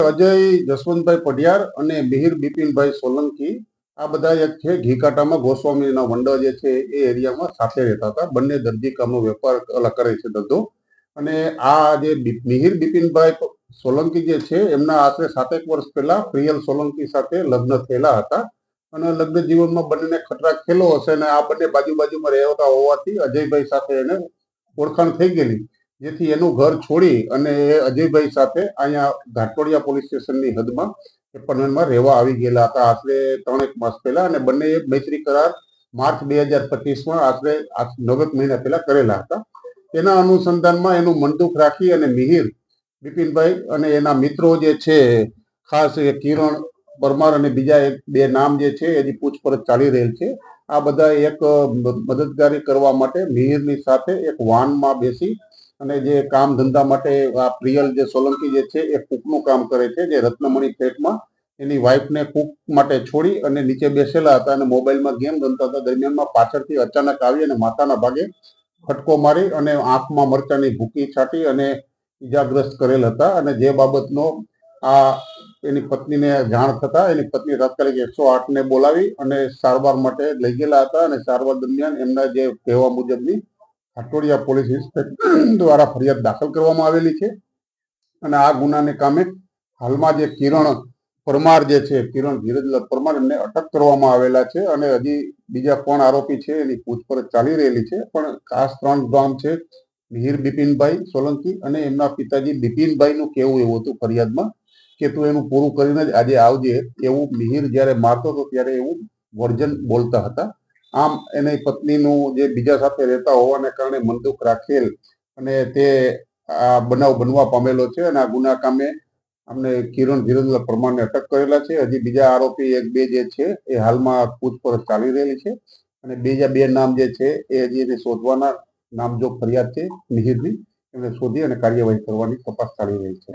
અજય જસવંતભાઈ પઢિયાર અને મિહિર બિપિનભાઈ સોલંકી આ બધા એક છે ઘીકાંટામાં ગોસ્વામીના વંડો જે છે એ એરિયામાં સાથે રહેતા હતા. બંને દરજી કામનો વેપાર કરે છે ધંધો. અને આ જે મિહિર બિપિનભાઈ સોલંકી જે છે એમના આશરે 7 વર્ષ પહેલા પ્રિયલ સોલંકી સાથે લગ્ન થયેલા હતા. અને લગ્ન જીવનમાં બંનેને ખતરાક થયેલો હશે અને આ બંને બાજુમાં રહેતા હોવાથી અજયભાઈ સાથે એને ઓળખાણ થઈ ગયેલી, જેથી એનું ઘર છોડી અને એ અજયભાઈ સાથે અહીંયા ઘાટલોડિયા પોલીસ સ્ટેશનની હદમાં એપાર્ટમેન્ટમાં રહેવા આવી ગયેલા હતા આશરે 3 માસ પહેલા. અને બંને મૈત્રી કરાર માર્ચ 2025માં આશરે 9 મહિના પહેલા કરેલા હતા. એના અનુસંધાનમાં એનું મનદુખ રાખી અને મિહિર બિપિનભાઈ અને એના મિત્રો જે છે, ખાસ એ કિરણ પરમાર અને બીજા 2 નામ જે છે એની પૂછપરછ ચાલી રહેલ છે. આ બધા એક મદદગારી કરવા માટે મિહિરની સાથે એક વાનમાં બેસી અને જે કામ ધંધા માટે આ પ્રિયલ જે સોલંકી જે છે એ કુકનું કામ કરે છે, જે રત્નમણી ફ્લેટમાં એની વાઇફને કુક માટે છોડી અને નીચે બેસેલા હતા અને મોબાઈલમાં ગેમ રમતા હતા. દરમિયાનમાં પાછળથી અચાનક આવી અને માથાના ભાગે ફટકો મારી અને આંખમાં મરચાની ભૂકી છાંટી અને ઈજાગ્રસ્ત કરેલ હતા. અને જે બાબતનો આ એની પત્નીને જાણ થતા એની પત્ની તાત્કાલિક 108ને બોલાવી અને સારવાર માટે લઈ ગયેલા હતા. અને સારવાર દરમિયાન એમના જે કહેવા મુજબની ઘાટલોડિયા પોલીસ ઇન્સ્પેક્ટર દ્વારા ફરિયાદ દાખલ કરવામાં આવેલી છે. અને આ ગુનાને કામે હાલમાં જે કિરણ પરમાર જે છે, કિરણ ધીરજલાલ પરમાર, એમને અટક કરવામાં આવેલા છે. અને હજી બીજા કોણ આરોપી છે એની પૂછપરછ ચાલી રહેલી છે. પણ ખાસ 3 ગામ છે, મિહિર બિપિનભાઈ સોલંકી અને એમના પિતાજી બિપિનભાઈનું કહેવું એવું હતું ફરિયાદમાં કે તું એનું પૂરું કરીને જ આજે આવજે, એવું મિહિર જ્યારે મારતો હતો ત્યારે એવું વર્જન બોલતા હતા. આમ એની પત્નીનું જે બીજા સાથે રહેતા હોવાને કારણે મનદુખ રાખેલ અને તે આ બનાવ બનવા પામેલો છે. અને આ ગુના કામે અમને કિરણ ધીરજલાલ પરમારને અટક કરેલા છે. હજી બીજા આરોપી 1-2 જે છે એ હાલમાં પૂછપરછ ચાલી રહેલી છે. અને બીજા 2 નામ જે છે એ હજી એને શોધવાના નામજોગ ફરિયાદ છે મિહિરની, એમને શોધી અને કાર્યવાહી કરવાની તપાસ ચાલી રહી છે.